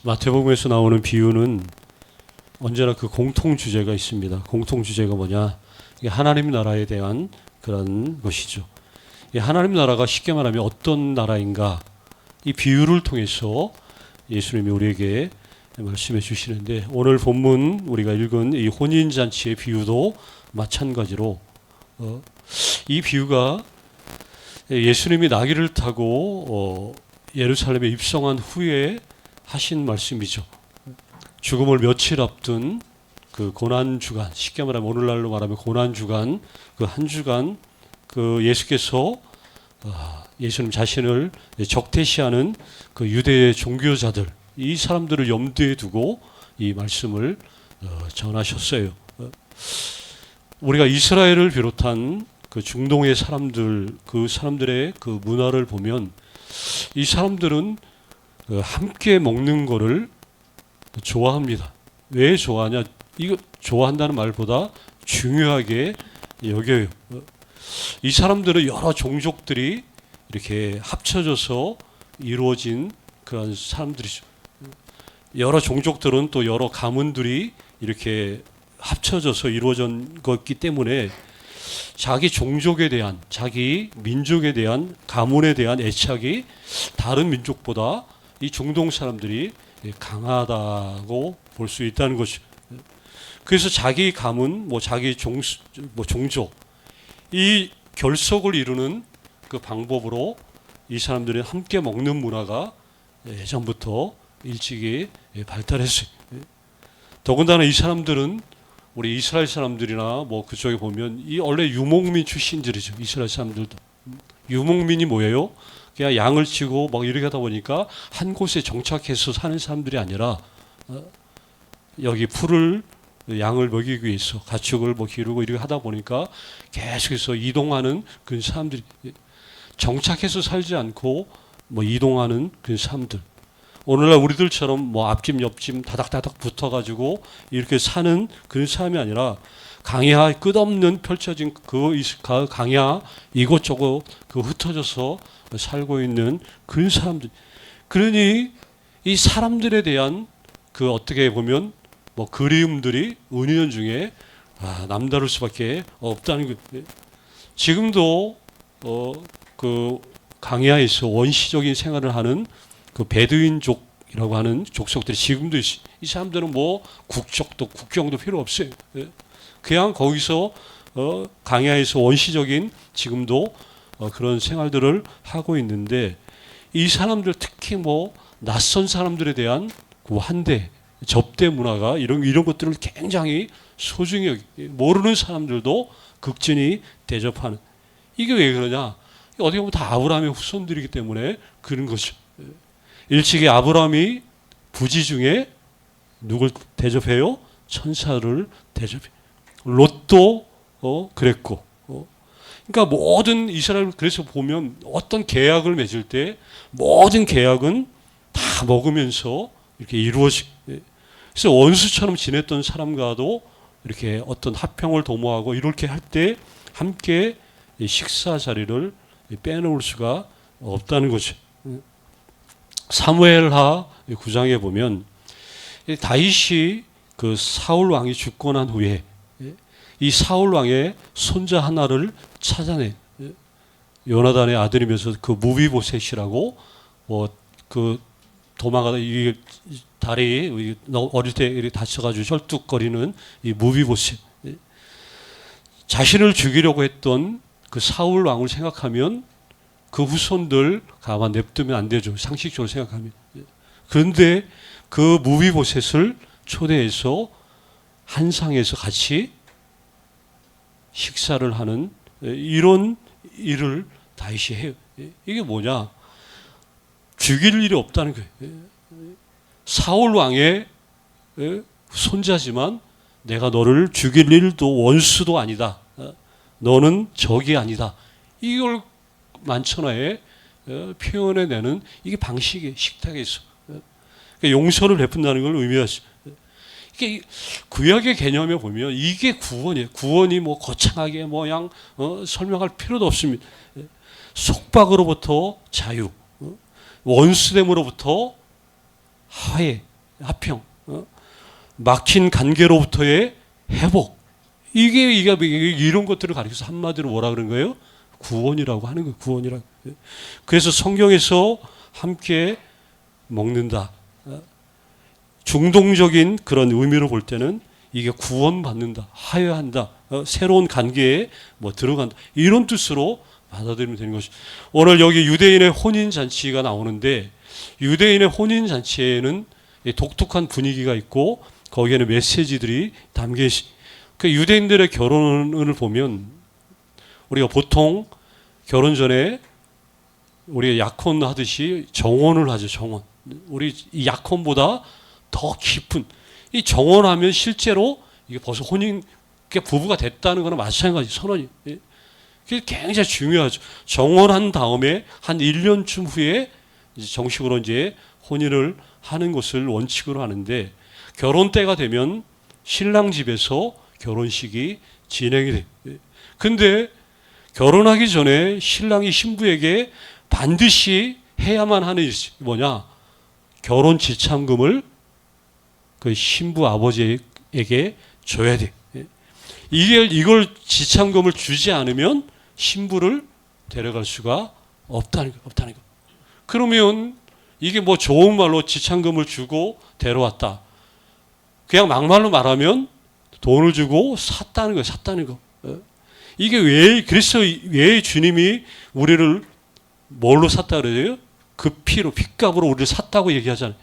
마태복음에서 나오는 비유는 언제나 그 공통 주제가 있습니다. 공통 주제가 뭐냐? 이게 하나님 나라에 대한 그런 것이죠. 이 하나님 나라가 쉽게 말하면 어떤 나라인가? 이 비유를 통해서 예수님이 우리에게 말씀해 주시는데, 오늘 본문 우리가 읽은 이 혼인잔치의 비유도 마찬가지로 이 비유가 예수님이 나귀를 타고 예루살렘에 입성한 후에 하신 말씀이죠. 죽음을 며칠 앞둔 그 고난 주간, 쉽게 말하면 오늘날로 말하면 고난 주간, 그 한 주간 그 예수께서 예수님 자신을 적대시하는 그 유대의 종교자들, 이 사람들을 염두에 두고 이 말씀을 전하셨어요. 우리가 이스라엘을 비롯한 그 중동의 사람들, 그 사람들의 그 문화를 보면 이 사람들은 함께 먹는 거를 좋아합니다. 왜 좋아하냐? 이거 좋아한다는 말보다 중요하게 여겨요. 이 사람들은 여러 종족들이 이렇게 합쳐져서 이루어진 그런 사람들이죠. 여러 종족들은 또 여러 가문들이 이렇게 합쳐져서 이루어진 것이기 때문에 자기 종족에 대한, 자기 민족에 대한, 가문에 대한 애착이 다른 민족보다 이 중동 사람들이 강하다고 볼 수 있다는 것이죠. 그래서 자기 가문, 자기 종족, 이 결속을 이루는 그 방법으로 이 사람들이 함께 먹는 문화가 예전부터 일찍이 발달했어요. 더군다나 이 사람들은 우리 이스라엘 사람들이나 그쪽에 보면 이 원래 유목민 출신들이죠. 이스라엘 사람들도. 유목민이 뭐예요? 그냥 양을 치고 이렇게 하다 보니까 한 곳에 정착해서 사는 사람들이 아니라 여기 풀을 양을 먹이기 위해서 가축을 기르고 이렇게 하다 보니까 계속해서 이동하는 그런 사람들이, 정착해서 살지 않고 이동하는 그런 사람들. 오늘날 우리들처럼 앞집 옆집 다닥다닥 붙어가지고 이렇게 사는 그런 사람이 아니라 강야 끝없는 펼쳐진 그 강야 이곳저곳 흩어져서 살고 있는 그런 사람들. 그러니 이 사람들에 대한 그 어떻게 보면 그리움들이 은연 중에 남다를 수밖에 없다는 것. 지금도 그 강야에서 원시적인 생활을 하는 그 베두인족이라고 하는 족속들이 지금도 있어요. 이 사람들은 국경도 필요 없어요. 그냥 거기서 강야에서 원시적인 지금도 그런 생활들을 하고 있는데, 이 사람들 특히 낯선 사람들에 대한 그 환대, 접대 문화가 이런 것들을 굉장히 소중히 모르는 사람들도 극진히 대접하는. 이게 왜 그러냐? 어떻게 보면 다 아브라함의 후손들이기 때문에 그런 거죠. 일찍이 아브라함이 부지 중에 누굴 대접해요? 천사를 대접해요. 롯도 그랬고. 그러니까 모든 이스라엘, 그래서 보면 어떤 계약을 맺을 때 모든 계약은 다 먹으면서 이렇게 이루어지고, 그래서 원수처럼 지냈던 사람과도 이렇게 어떤 화평을 도모하고 이렇게 할 때 함께 식사 자리를 빼놓을 수가 없다는 거죠. 사무엘하 9장에 보면 다윗이 그 사울 왕이 죽고 난 후에 이 사울 왕의 손자 하나를 찾아내. 요나단의 아들이면서 그 무비보셋이라고 그 도망가다 이 다리 어릴 때 다쳐가지고 혈뚝거리는 이 무비보셋. 자신을 죽이려고 했던 그 사울 왕을 생각하면 그 후손들 가만 냅두면 안 되죠. 상식적으로 생각하면. 그런데 그 무비보셋을 초대해서 한 상에서 같이 식사를 하는 이런 일을 다윗이 해요. 이게 뭐냐? 죽일 일이 없다는 거예요. 사울 왕의 손자지만 내가 너를 죽일 일도 원수도 아니다. 너는 적이 아니다. 이걸 만천하에 표현해내는 이게 방식이 식탁에 있어. 그러니까 용서를 베푼다는 걸 의미하죠. 이게 구약의 개념에 보면 이게 구원이에요. 구원이 거창하게 설명할 필요도 없습니다. 속박으로부터 자유, 원수됨으로부터 화해, 화평, 막힌 관계로부터의 회복. 이게 이런 것들을 가리켜서 한마디로 뭐라 그런 거예요? 구원이라고 하는 거예요. 구원이라고. 그래서 성경에서 함께 먹는다. 중동적인 그런 의미로 볼 때는 이게 구원받는다, 하여한다, 새로운 관계에 뭐 들어간다, 이런 뜻으로 받아들이면 되는 것이죠. 오늘 여기 유대인의 혼인 잔치가 나오는데, 유대인의 혼인 잔치에는 독특한 분위기가 있고 거기에는 메시지들이 담겨 있. 그 유대인들의 결혼을 보면 우리가 보통 결혼 전에 우리가 약혼하듯이 정혼을 하죠. 정혼. 우리 이 약혼보다 더 깊은 이 정혼하면 실제로 이게 벌써 혼인, 부부가 됐다는 거나 마찬가지 선언이. 그게 굉장히 중요하죠. 정혼한 다음에 한 1년쯤 후에 이제 정식으로 이제 혼인을 하는 것을 원칙으로 하는데, 결혼 때가 되면 신랑 집에서 결혼식이 진행이 돼. 근데 결혼하기 전에 신랑이 신부에게 반드시 해야만 하는 일이 뭐냐? 결혼 지참금을 그 신부 아버지에게 줘야 돼. 이걸 지참금을 주지 않으면 신부를 데려갈 수가 없다는 거. 그러면 이게 뭐 좋은 말로 지참금을 주고 데려왔다. 그냥 막말로 말하면 돈을 주고 샀다는 거. 이게 그래서 왜 주님이 우리를 뭘로 샀다 그래요? 그 피로, 핏값으로 우리를 샀다고 얘기하잖아요.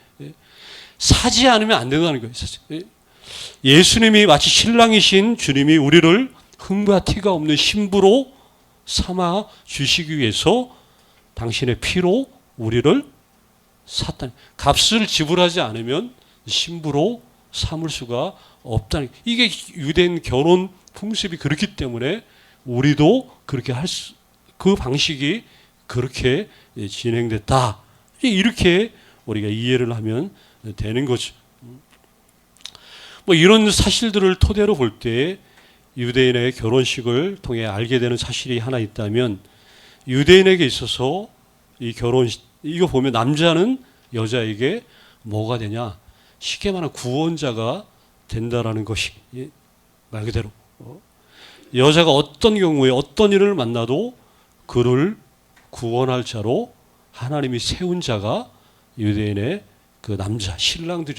사지 않으면 안 된다는 거예요. 예수님이 마치 신랑이신 주님이 우리를 흠과 티가 없는 신부로 삼아 주시기 위해서 당신의 피로 우리를 샀다는, 값을 지불하지 않으면 신부로 삼을 수가 없다는, 이게 유대인 결혼 풍습이 그렇기 때문에 우리도 그렇게 그 방식이 그렇게 진행됐다. 이렇게 우리가 이해를 하면 되는 거죠. 뭐 이런 사실들을 토대로 볼 때 유대인의 결혼식을 통해 알게 되는 사실이 하나 있다면, 유대인에게 있어서 이 이거 보면 남자는 여자에게 뭐가 되냐? 쉽게 말하면 구원자가 된다라는 것이, 말 그대로 여자가 어떤 경우에 어떤 일을 만나도 그를 구원할 자로 하나님이 세운 자가 유대인의 그 남자, 신랑들.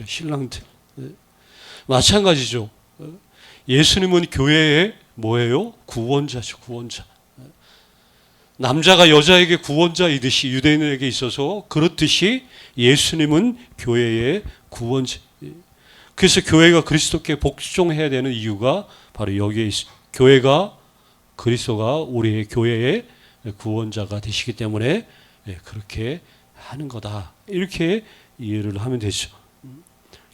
마찬가지죠. 예수님은 교회의 뭐예요? 구원자죠, 구원자. 남자가 여자에게 구원자이듯이 유대인에게 있어서 그렇듯이 예수님은 교회의 구원자. 그래서 교회가 그리스도께 복종해야 되는 이유가 바로 여기에 있습니다. 교회가, 그리스도가 우리의 교회의 구원자가 되시기 때문에 그렇게 하는 거다. 이렇게 이해를 하면 되죠.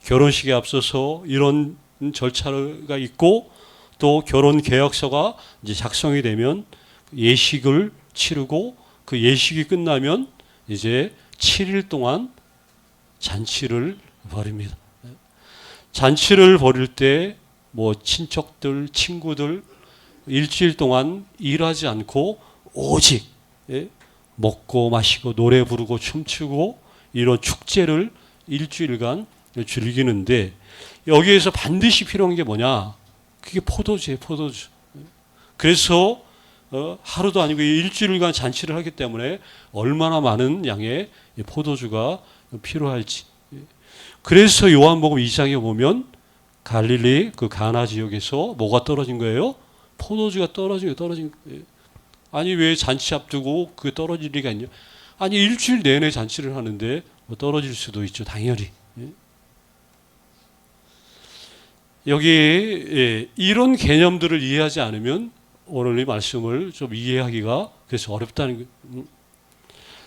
결혼식에 앞서서 이런 절차가 있고, 또 결혼 계약서가 이제 작성이 되면 예식을 치르고, 그 예식이 끝나면 이제 7일 동안 잔치를 벌입니다. 잔치를 벌일 때 뭐 친척들, 친구들 일주일 동안 일하지 않고 오직 먹고 마시고 노래 부르고 춤추고 이런 축제를 일주일간 즐기는데, 여기에서 반드시 필요한 게 뭐냐? 그게 포도주예요, 포도주. 그래서 하루도 아니고 일주일간 잔치를 하기 때문에 얼마나 많은 양의 포도주가 필요할지. 그래서 요한복음 2장에 보면 갈릴리 그 가나 지역에서 뭐가 떨어진 거예요? 포도주가 떨어진 거예요. 아니 왜 잔치 앞두고 그게 떨어질 리가 있냐? 아니 일주일 내내 잔치를 하는데 뭐 떨어질 수도 있죠, 당연히. 여기 이런 개념들을 이해하지 않으면 오늘 이 말씀을 좀 이해하기가 그래서 어렵다는 거예요.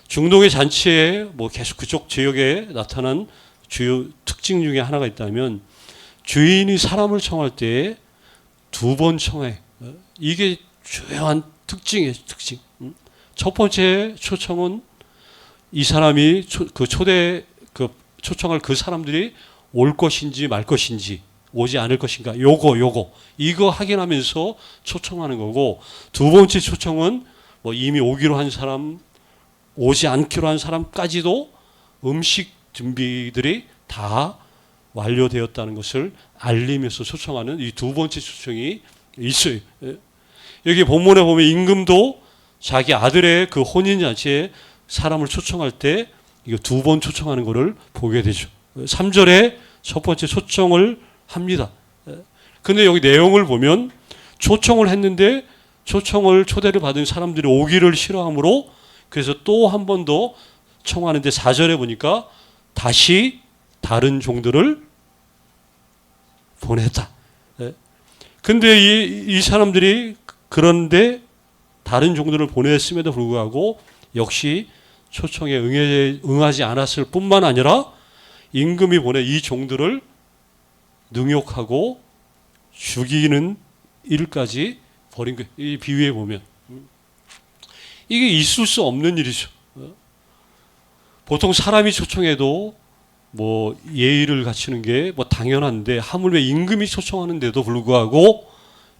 중동의 잔치에 뭐 계속 그쪽 지역에 나타난 주요 특징 중에 하나가 있다면, 주인이 사람을 청할 때 2번 청해. 이게 주요한 특징이에요, 특징. 첫 번째 초청은 이 사람이 초청할 그 사람들이 올 것인지 말 것인지, 오지 않을 것인가, 이거 확인하면서 초청하는 거고, 두 번째 초청은 뭐 이미 오기로 한 사람, 오지 않기로 한 사람까지도 음식 준비들이 다 완료되었다는 것을 알리면서 초청하는 이 두 번째 초청이 있어요. 여기 본문에 보면 임금도 자기 아들의 그 혼인잔치에 사람을 초청할 때 이거 두 번 초청하는 것을 보게 되죠. 3절에 첫 번째 초청을 합니다. 근데 여기 내용을 보면 초청을 했는데 초대를 받은 사람들이 오기를 싫어하므로 그래서 또 한 번 더 청하는데 4절에 보니까 다시 다른 종들을 보냈다. 근데 이 사람들이 그런데 다른 종들을 보냈음에도 불구하고 역시 초청에 응하지 않았을 뿐만 아니라 임금이 보낸 이 종들을 능욕하고 죽이는 일까지 벌인 거예요. 이 비유에 보면 이게 있을 수 없는 일이죠. 보통 사람이 초청해도 뭐 예의를 갖추는 게 뭐 당연한데 하물며 임금이 초청하는데도 불구하고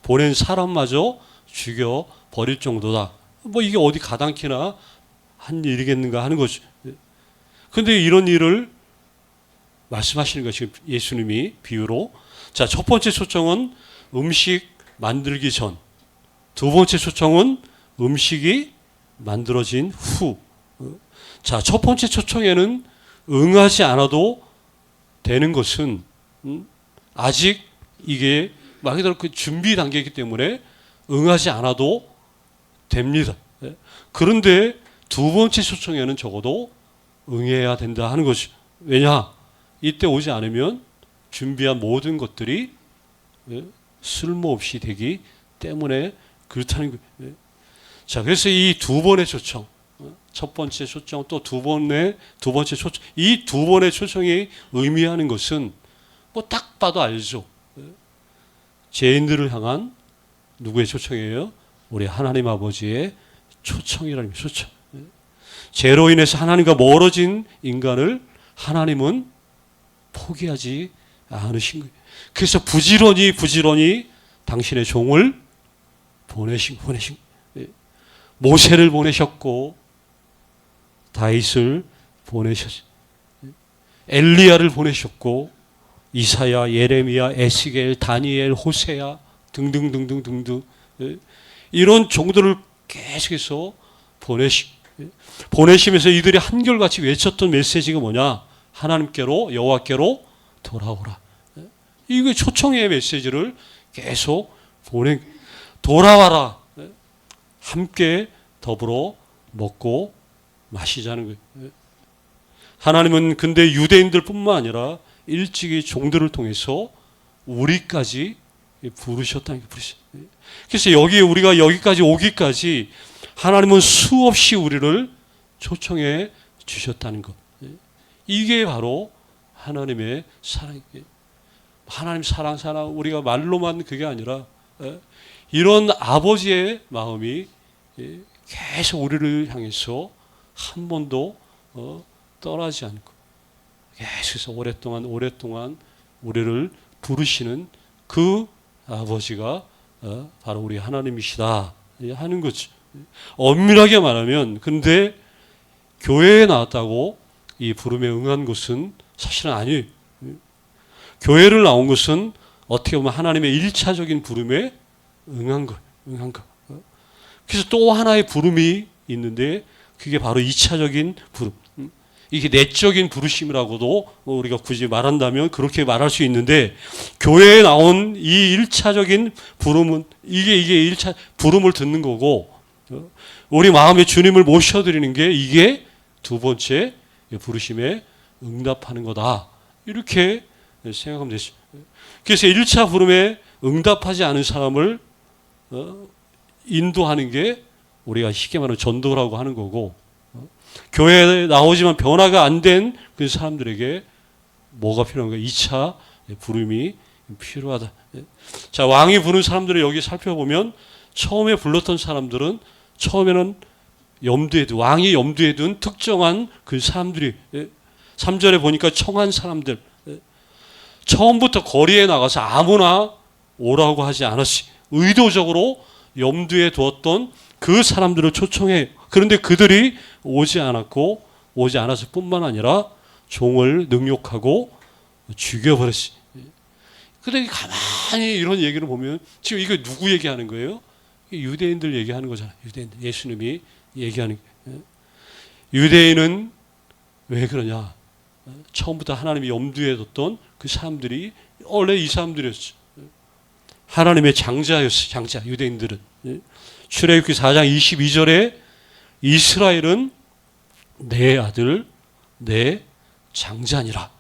보낸 사람마저 죽여 버릴 정도다. 뭐 이게 어디 가당키나 한 일이겠는가 하는 거죠. 근데 이런 일을 말씀하시는 것이 예수님이 비유로. 자, 첫 번째 초청은 음식 만들기 전. 두 번째 초청은 음식이 만들어진 후. 자, 첫 번째 초청에는 응하지 않아도 되는 것은 아직 이게 말 그대로 그 준비 단계이기 때문에 응하지 않아도 됩니다. 그런데 두 번째 초청에는 적어도 응해야 된다 하는 것이. 왜냐? 이때 오지 않으면 준비한 모든 것들이 쓸모없이 되기 때문에 그렇다는 거예요. 자, 그래서 이 두 번의 초청, 첫 번째 초청 또 두 번째 초청, 이 두 번의 초청이 의미하는 것은 뭐 딱 봐도 알죠. 죄인들을 향한 누구의 초청이에요? 우리 하나님 아버지의 초청이라는 거예요. 초청. 죄로 인해서 하나님과 멀어진 인간을 하나님은 포기하지 않으신 거예요. 그래서 부지런히 당신의 종을 보내신 모세를 보내셨고 다윗을 보내셨어요. 엘리야를 보내셨고 이사야, 예레미야, 에스겔, 다니엘, 호세야 등등등등등등 이런 종들을 계속해서 보내시면서 이들이 한결같이 외쳤던 메시지가 뭐냐? 하나님께로 여호와께로 돌아오라. 이게 초청의 메시지를 계속 돌아와라. 함께 더불어 먹고 마시자는 거예요. 하나님은 근데 유대인들뿐만 아니라 일찍이 종들을 통해서 우리까지 부르셨다는 거예요. 그래서 우리가 여기까지 오기까지 하나님은 수없이 우리를 초청해 주셨다는 것. 이게 바로 하나님의 사랑이에요. 하나님 사랑 우리가 말로만 그게 아니라 이런 아버지의 마음이 계속 우리를 향해서 한 번도 떠나지 않고 계속해서 오랫동안 우리를 부르시는 그 아버지가 바로 우리 하나님이시다 하는 거죠. 엄밀하게 말하면 근데 교회에 나왔다고 이 부름에 응한 것은 사실은 아니에요. 교회를 나온 것은 어떻게 보면 하나님의 1차적인 부름에 응한 거. 그래서 또 하나의 부름이 있는데 그게 바로 2차적인 부름. 이게 내적인 부르심이라고도 우리가 굳이 말한다면 그렇게 말할 수 있는데 교회에 나온 이 1차적인 부름은 이게 1차 부름을 듣는 거고 우리 마음에 주님을 모셔드리는 게 이게 두 번째 부르심에 응답하는 거다. 이렇게 생각하면 되죠. 그래서 1차 부름에 응답하지 않은 사람을 인도하는 게 우리가 쉽게 말하면 전도라고 하는 거고 교회에 나오지만 변화가 안 된 그 사람들에게 뭐가 필요한가? 2차 부름이 필요하다. 자, 왕이 부른 사람들을 여기 살펴보면 처음에 불렀던 사람들은 처음에는 왕이 염두에 둔 특정한 그 사람들이 3절에 보니까 청한 사람들 처음부터 거리에 나가서 아무나 오라고 하지 않았지. 의도적으로 염두에 두었던 그 사람들을 초청해. 그런데 그들이 오지 않았을 뿐만 아니라 종을 능욕하고 죽여버렸지. 근데 가만히 이런 얘기를 보면 지금 이거 누구 얘기하는 거예요? 유대인들 얘기하는 거잖아요. 유대인들. 예수님이 얘기하는 거예요. 유대인은 왜 그러냐? 처음부터 하나님이 염두에 뒀던 그 사람들이 원래 이 사람들이었죠. 하나님의 장자였어요. 장자. 유대인들은. 출애굽기 4장 22절에 이스라엘은 내 아들, 내 장자니라.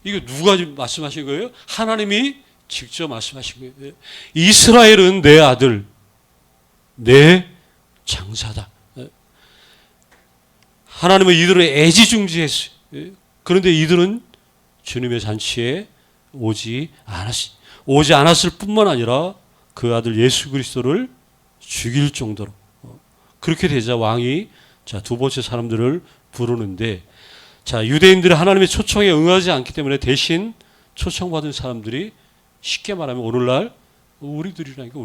이거 누가 말씀하신 거예요? 하나님이 직접 말씀하신 거예요. 이스라엘은 내 아들, 내 장자다. 하나님은 이들을 애지중지했어요. 그런데 이들은 주님의 잔치에 오지 않았을 뿐만 아니라 그 아들 예수 그리스도를 죽일 정도로. 그렇게 되자 왕이 두 번째 사람들을 부르는데, 유대인들은 하나님의 초청에 응하지 않기 때문에 대신 초청받은 사람들이 쉽게 말하면 오늘날 우리들이라니까.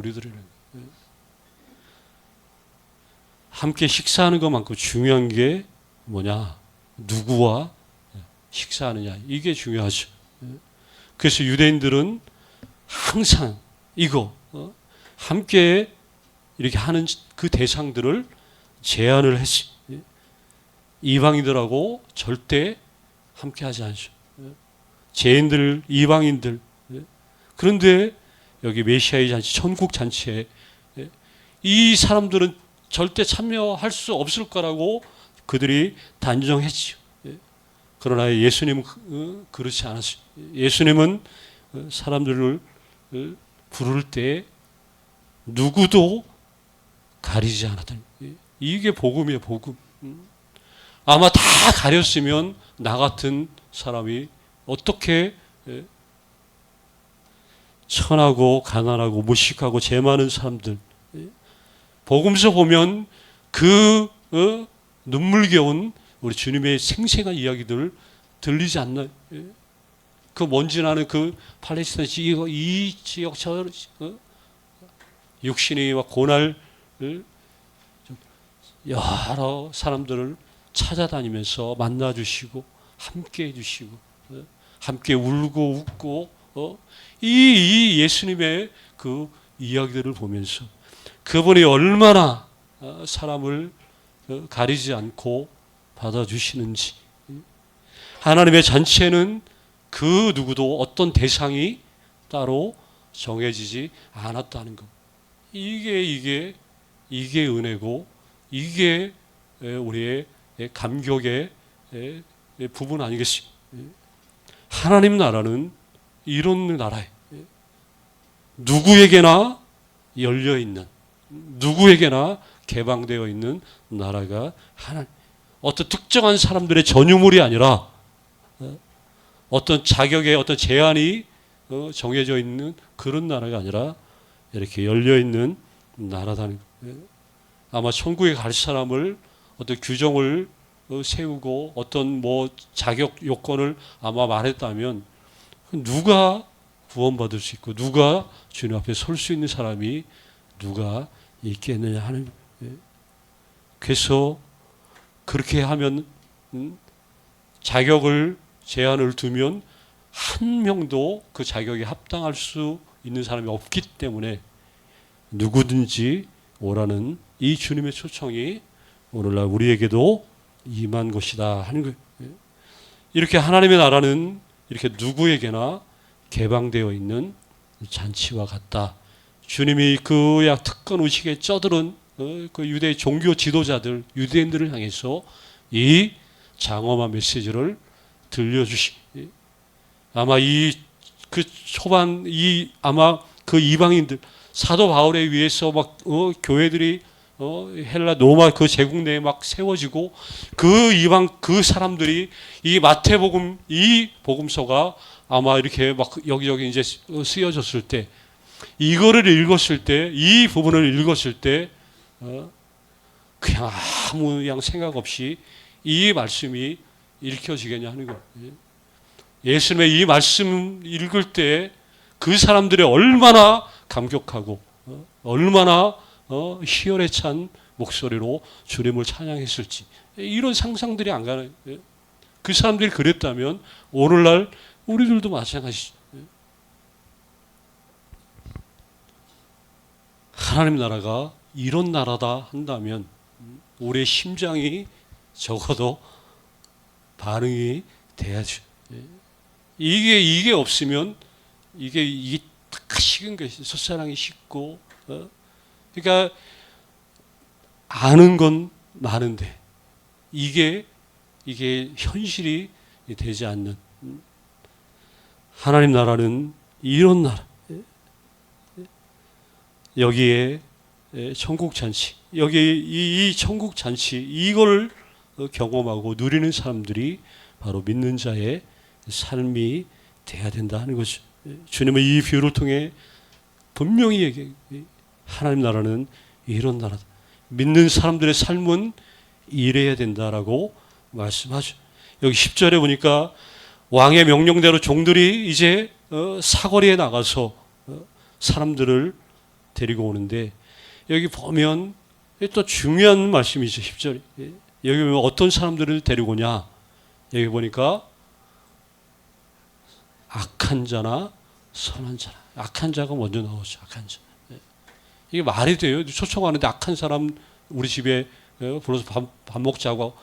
함께 식사하는 것만큼 중요한 게 뭐냐? 누구와 식사하느냐. 이게 중요하죠. 그래서 유대인들은 항상 이거 함께 이렇게 하는 그 대상들을 제한을 했어요. 이방인들하고 절대 함께 하지 않죠. 죄인들, 이방인들. 그런데 여기 메시아의 잔치, 천국 잔치에 이 사람들은 절대 참여할 수 없을 거라고 그들이 단정했죠. 그러나 예수님은 그렇지 않았어요. 예수님은 사람들을 부를 때 누구도 가리지 않았다. 이게 복음이에요, 복음. 아마 다 가렸으면 나 같은 사람이 어떻게 천하고 가난하고 무식하고 죄 많은 사람들, 복음서 보면 그 눈물겨운 우리 주님의 생생한 이야기들 들리지 않나요? 그 먼지 나는 그 팔레스타인 지역, 이 지역 저 육신이 막 고날 여러 사람들을 찾아다니면서 만나주시고 함께 해주시고 함께 울고 웃고 이 예수님의 그 이야기들을 보면서 그분이 얼마나 사람을 가리지 않고 받아주시는지, 하나님의 잔치에는 그 누구도 어떤 대상이 따로 정해지지 않았다는 것. 이게 은혜고 이게 우리의 감격의 부분 아니겠습니까? 하나님 나라는 이런 나라예요. 누구에게나 열려있는, 누구에게나 개방되어 있는 나라가 하나님. 어떤 특정한 사람들의 전유물이 아니라 어떤 자격의 어떤 제한이 정해져 있는 그런 나라가 아니라 이렇게 열려있는 나라다는 거예요. 아마 천국에 갈 사람을 어떤 규정을 세우고 어떤 자격 요건을 아마 말했다면 누가 구원받을 수 있고 누가 주님 앞에 설 수 있는 사람이 누가 있겠느냐 하는 거예요. 그래서 그렇게 하면 자격을 제한을 두면 한 명도 그 자격에 합당할 수 있는 사람이 없기 때문에 누구든지 오라는 이 주님의 초청이 오늘날 우리에게도 임한 것이다 하는 거예요. 이렇게 하나님의 나라는 이렇게 누구에게나 개방되어 있는 잔치와 같다. 주님이 그 약 특권 의식에 쩌들은 그 유대 종교 지도자들, 유대인들을 향해서 이 장엄한 메시지를 들려주시. 아마 그 초반 아마 그 이방인들 사도 바울에 의해서 막 교회들이 헬라 로마 그 제국 내에 막 세워지고 그 이방 그 사람들이 이 마태복음 이 복음서가 아마 이렇게 막 여기저기 이제 쓰여졌을 때 이거를 읽었을 때 이 부분을 읽었을 때 그냥 아무 그냥 생각 없이 이 말씀이 읽혀지겠냐 하는 거예요. 예수님의 이 말씀 읽을 때 그 사람들이 얼마나 감격하고 얼마나 희열에 찬 목소리로 주님을 찬양했을지 이런 상상들이 안 가는. 그 사람들이 그랬다면 오늘날 우리들도 마찬가지죠. 하나님 나라가 이런 나라다 한다면 우리의 심장이 적어도 반응이 돼야죠. 이게 없으면 이게 딱 식은 것이 첫사랑이 식고, 그러니까 아는 건 많은데 이게 현실이 되지 않는, 하나님 나라는 이런 나라. 여기에 천국 잔치, 여기 이 천국 잔치, 이걸 경험하고 누리는 사람들이 바로 믿는 자의 삶이 돼야 된다 하는 것이죠. 주님은 이 비유를 통해 분명히 얘기해요. 하나님 나라는 이런 나라다. 믿는 사람들의 삶은 이래야 된다라고 말씀하죠. 여기 10절에 보니까 왕의 명령대로 종들이 이제 사거리에 나가서 사람들을 데리고 오는데, 여기 보면 또 중요한 말씀이죠. 10절. 여기 보면 어떤 사람들을 데리고 오냐. 여기 보니까 악한 자나 선한 자나. 악한 자가 먼저 나오죠. 악한 자. 이게 말이 돼요? 초청하는데 악한 사람 우리 집에 불러서 밥 먹자고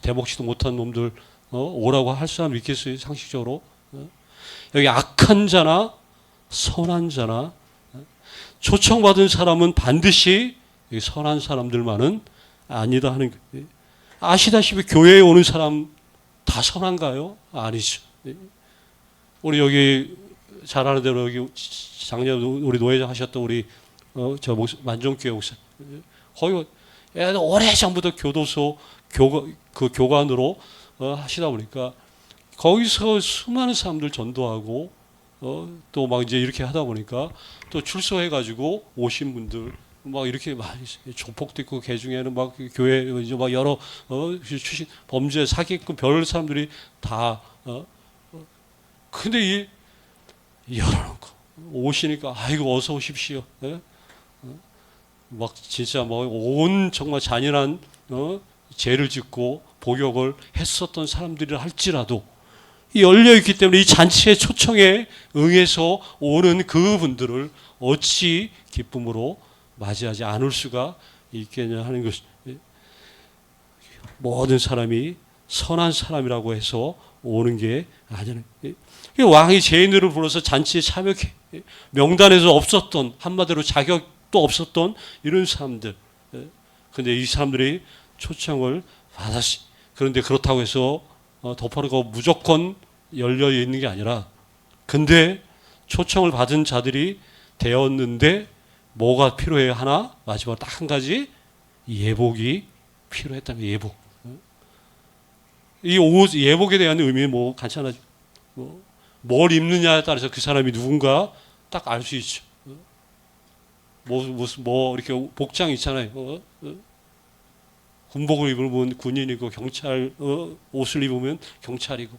대먹지도 못한 놈들 오라고 할 사람 있겠어요? 상식적으로. 여기 악한 자나 선한 자나. 초청받은 사람은 반드시 선한 사람들만은 아니다 하는 거예요. 아시다시피 교회에 오는 사람 다 선한가요? 아니죠. 우리 여기 잘 아는 대로 여기 작년 우리 노회장 하셨던 우리 저 만종교회 목사 거의 오래전부터 교도소 그 교관으로 하시다 보니까 거기서 수많은 사람들 전도하고 또 막 이제 이렇게 하다 보니까 또 출소해가지고 오신 분들 막 이렇게 막 조폭도 있고 개 중에는 막 교회 이제 막 여러 출신 범죄 사기꾼 별 사람들이 다 근데 이 열어놓고 오시니까 아이고 어서 오십시오. 막 진짜 뭐 온 정말 잔인한 죄를 짓고 복역을 했었던 사람들이라 할지라도 열려있기 때문에 이 잔치의 초청에 응해서 오는 그분들을 어찌 기쁨으로 맞이하지 않을 수가 있겠냐 하는 것. 모든 사람이 선한 사람이라고 해서 오는 게 아니라, 왕이 죄인들을 불러서 잔치에 참여해 명단에서 없었던, 한마디로 자격도 없었던 이런 사람들. 근데 이 사람들이 초청을 받았지. 그런데 그렇다고 해서 덮어놓고 무조건 열려 있는 게 아니라, 근데 초청을 받은 자들이 되었는데 뭐가 필요해요? 하나, 마지막 딱 한 가지, 예복이 필요했다는 거예요. 예복. 이 옷 예복에 대한 의미는 뭐 간단하죠. 뭘 입느냐에 따라서 그 사람이 누군가 딱 알 수 있죠. 뭐 이렇게 복장 있잖아요. 군복을 입으면 군인이고, 경찰 옷을 입으면 경찰이고,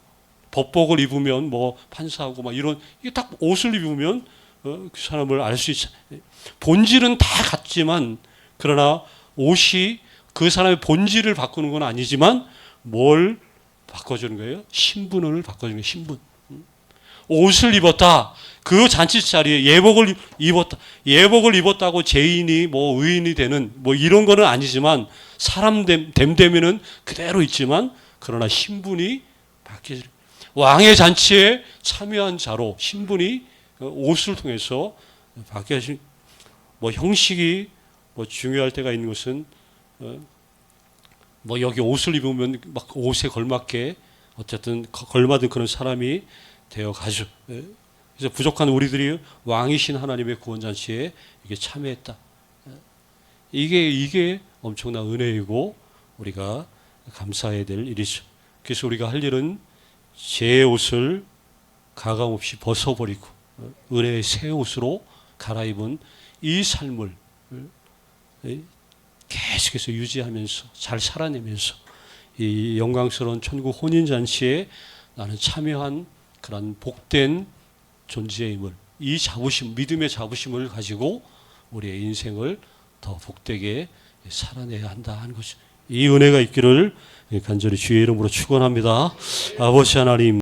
법복을 입으면 뭐 판사하고 막 이런, 이게 딱 옷을 입으면 그 사람을 알 수 있잖아요. 본질은 다 같지만, 그러나 옷이 그 사람의 본질을 바꾸는 건 아니지만 뭘 바꿔주는 거예요? 신분을 바꿔주는 거예요. 신분. 옷을 입었다. 그 잔치 자리에 예복을 입었다. 예복을 입었다고 죄인이 뭐 의인이 되는 뭐 이런 거는 아니지만, 사람 됨되면은 그대로 있지만, 그러나 신분이 바뀌어요. 왕의 잔치에 참여한 자로 신분이 옷을 통해서 바뀌어진. 뭐 형식이 뭐 중요할 때가 있는 것은 뭐 여기 옷을 입으면 막 옷에 걸맞게 어쨌든 걸맞은 그런 사람이 되어 가죠. 그래서 부족한 우리들이 왕이신 하나님의 구원 잔치에 이게 참여했다. 이게 엄청난 은혜이고 우리가 감사해야 될 일이죠. 그래서 우리가 할 일은 제 옷을 가감없이 벗어버리고 은혜의 새 옷으로 갈아입은 이 삶을 계속해서 유지하면서 잘 살아내면서 이 영광스러운 천국 혼인잔치에 나는 참여한 그런 복된 존재임을, 이 자부심, 믿음의 자부심을 가지고 우리의 인생을 더 복되게 살아내야 한다 하는 것이, 이 은혜가 있기를 간절히 주의 이름으로 축원합니다. 아버지 하나님.